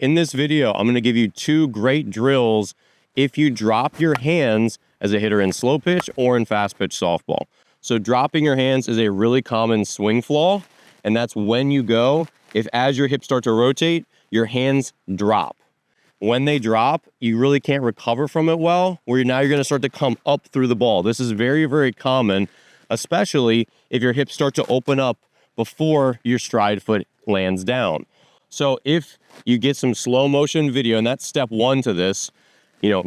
In this video, I'm going to give you 2 great drills if you drop your hands as a hitter in slow pitch or in fast pitch softball. So dropping your hands is a really common swing flaw, and that's when you go, if as your hips start to rotate, your hands drop. When they drop, you really can't recover from it well, where now you're going to start to come up through the ball. This is very, very common, especially if your hips start to open up before your stride foot lands down. So if you get some slow motion video, and that's step 1 to this,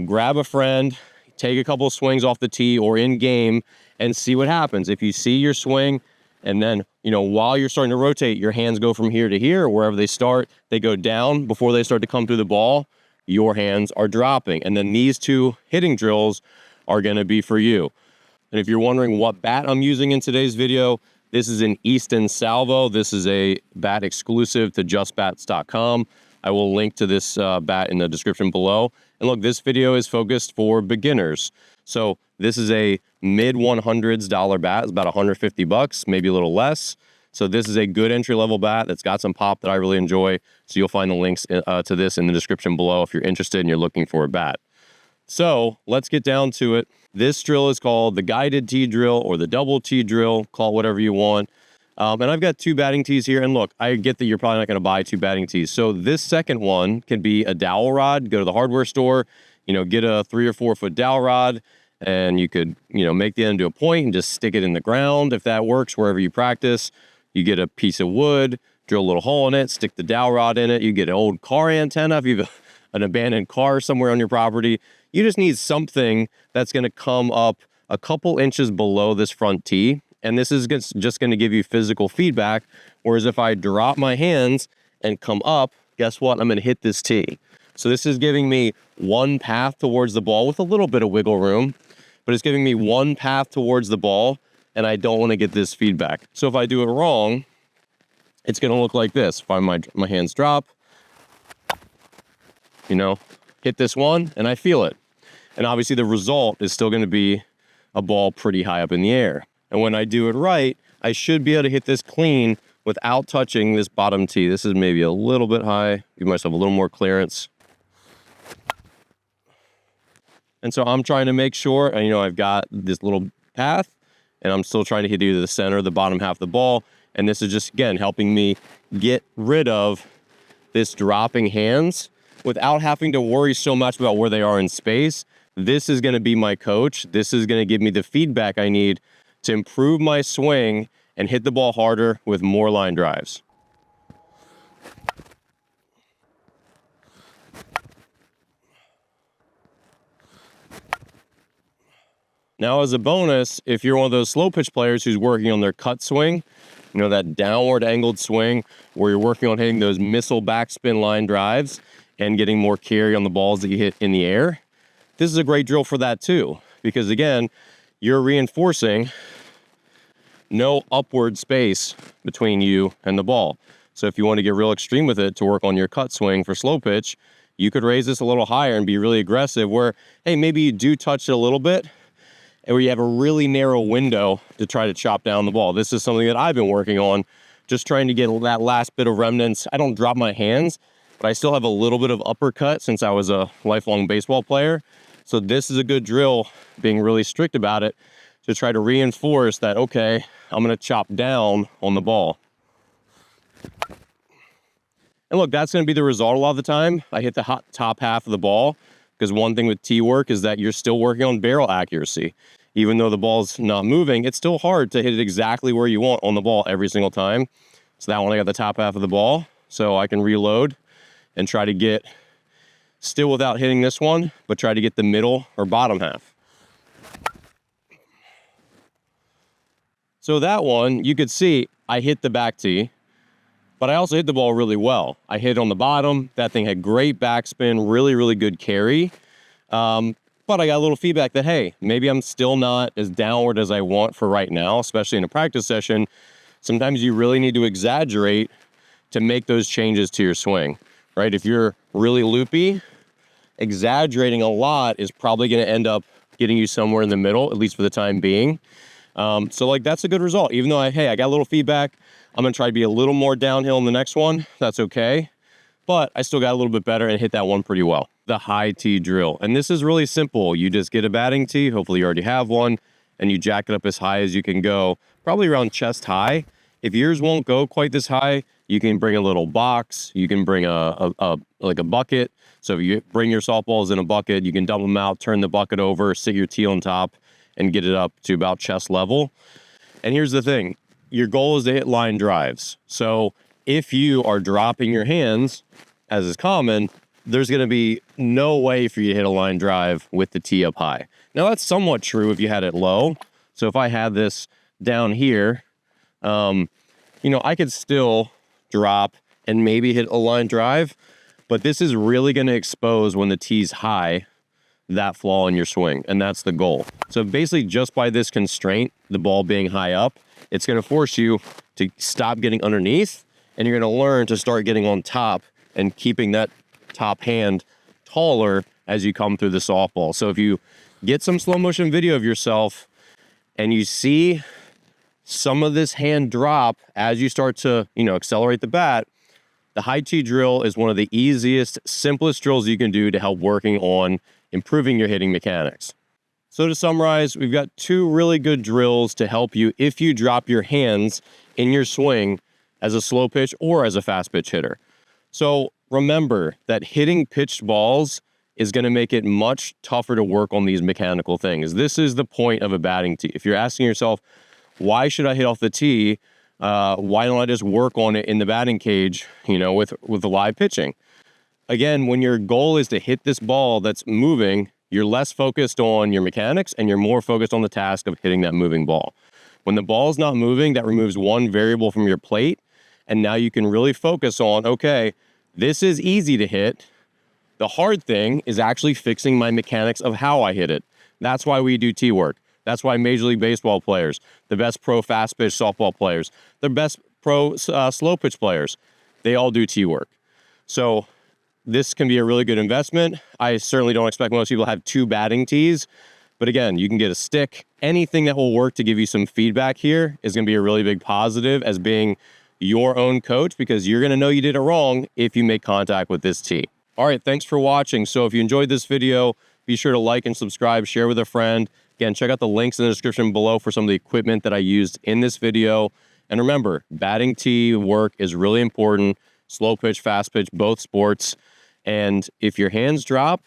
grab a friend, take a couple of swings off the tee or in game and see what happens. If you see your swing and then, while you're starting to rotate, your hands go from here to here, wherever they start, they go down before they start to come through the ball, your hands are dropping. And then these 2 hitting drills are going to be for you. And if you're wondering what bat I'm using in today's video, this is an Easton Salvo. This is a bat exclusive to justbats.com. I will link to this bat in the description below. And look, this video is focused for beginners. So this is a mid $100s bat. It's about $150, maybe a little less. So this is a good entry-level bat that's got some pop that I really enjoy. So you'll find the links to this in the description below if you're interested and you're looking for a bat. So let's get down to it. This drill is called the guided tee drill or the double tee drill. Call it whatever you want. And I've got 2 batting tees here. And look, I get that you're probably not going to buy 2 batting tees. So this second one can be a dowel rod. Go to the hardware store, get a 3 or 4 foot dowel rod, and you could, make the end into a point and just stick it in the ground. If that works, wherever you practice, you get a piece of wood, drill a little hole in it, stick the dowel rod in it. You get an old car antenna. If you have an abandoned car somewhere on your property, you just need something that's going to come up a couple inches below this front tee. And this is just going to give you physical feedback. Whereas if I drop my hands and come up, guess what? I'm going to hit this tee. So this is giving me one path towards the ball with a little bit of wiggle room, but it's giving me one path towards the ball, and I don't want to get this feedback. So if I do it wrong, it's going to look like this. If my hands drop, hit this one, and I feel it. And obviously the result is still going to be a ball pretty high up in the air. And when I do it right, I should be able to hit this clean without touching this bottom tee. This is maybe a little bit high. Give myself a little more clearance. And so I'm trying to make sure, I've got this little path, and I'm still trying to hit either the center or the bottom half of the ball. And this is just, again, helping me get rid of this dropping hands without having to worry so much about where they are in space. This is going to be my coach. This is going to give me the feedback I need to improve my swing and hit the ball harder with more line drives. Now, as a bonus, if you're one of those slow pitch players who's working on their cut swing, that downward angled swing where you're working on hitting those missile backspin line drives and getting more carry on the balls that you hit in the air, this is a great drill for that too. Because again, you're reinforcing no upward space between you and the ball. So if you want to get real extreme with it to work on your cut swing for slow pitch, you could raise this a little higher and be really aggressive where, hey, maybe you do touch it a little bit and where you have a really narrow window to try to chop down the ball. This is something that I've been working on, just trying to get that last bit of remnants. I don't drop my hands, but I still have a little bit of uppercut since I was a lifelong baseball player. So this is a good drill, being really strict about it, to try to reinforce that, okay, I'm going to chop down on the ball. And look, that's going to be the result a lot of the time. I hit the top half of the ball because one thing with tee work is that you're still working on barrel accuracy. Even though the ball's not moving, it's still hard to hit it exactly where you want on the ball every single time. So that one, I got the top half of the ball, so I can reload and try to get still without hitting this one, but try to get the middle or bottom half. So that one, you could see I hit the back tee, but I also hit the ball really well. I hit on the bottom. That thing had great backspin, really, really good carry. But I got a little feedback that, hey, maybe I'm still not as downward as I want for right now, especially in a practice session. Sometimes you really need to exaggerate to make those changes to your swing, right? If you're really loopy, exaggerating a lot is probably going to end up getting you somewhere in the middle, at least for the time being. So that's a good result. Even though I got a little feedback, I'm going to try to be a little more downhill in the next one. That's okay. but I still got a little bit better and hit that one pretty well. The high tee drill. And this is really simple. You just get a batting tee, hopefully you already have one, and you jack it up as high as you can go, probably around chest high. If yours won't go quite this high, you can bring a little box, you can bring like a bucket. So if you bring your softballs in a bucket, you can dump them out, turn the bucket over, sit your tee on top, and get it up to about chest level. And here's the thing, your goal is to hit line drives. So if you are dropping your hands, as is common, there's going to be no way for you to hit a line drive with the tee up high. Now, that's somewhat true if you had it low. So if I had this down here, you know, I could still drop and maybe hit a line drive, but this is really going to expose when the tee's high, that flaw in your swing, and that's the goal. So basically, just by this constraint, the ball being high up, it's going to force you to stop getting underneath, and you're going to learn to start getting on top and keeping that top hand taller as you come through the softball. So if you get some slow motion video of yourself and you see some of this hand drop as you start to, you know, accelerate the bat, the high tee drill is one of the easiest, simplest drills you can do to help working on improving your hitting mechanics. So to summarize, we've got two really good drills to help you if you drop your hands in your swing as a slow pitch or as a fast pitch hitter. So remember that hitting pitched balls is going to make it much tougher to work on these mechanical things. This is the point of a batting tee. If you're asking yourself, why should I hit off the tee? Why don't I just work on it in the batting cage, you know, with the live pitching? Again, when your goal is to hit this ball that's moving, you're less focused on your mechanics and you're more focused on the task of hitting that moving ball. When the ball's not moving, that removes one variable from your plate. And now you can really focus on, okay, this is easy to hit. The hard thing is actually fixing my mechanics of how I hit it. That's why we do tee work. That's why Major League Baseball players, the best pro fast pitch softball players, the best pro slow pitch players, they all do tee work. So this can be a really good investment. I certainly don't expect most people to have two batting tees, but again, you can get a stick. Anything that will work to give you some feedback here is going to be a really big positive as being your own coach, because you're going to know you did it wrong if you make contact with this tee. All right, thanks for watching. So if you enjoyed this video, be sure to like and subscribe, share with a friend. Again, check out the links in the description below for some of the equipment that I used in this video. And remember, batting tee work is really important. Slow pitch, fast pitch, both sports. And if your hands drop,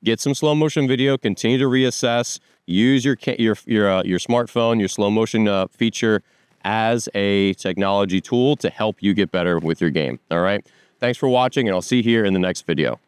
get some slow motion video, continue to reassess, use your smartphone, your slow motion feature as a technology tool to help you get better with your game. All right. Thanks for watching, and I'll see you here in the next video.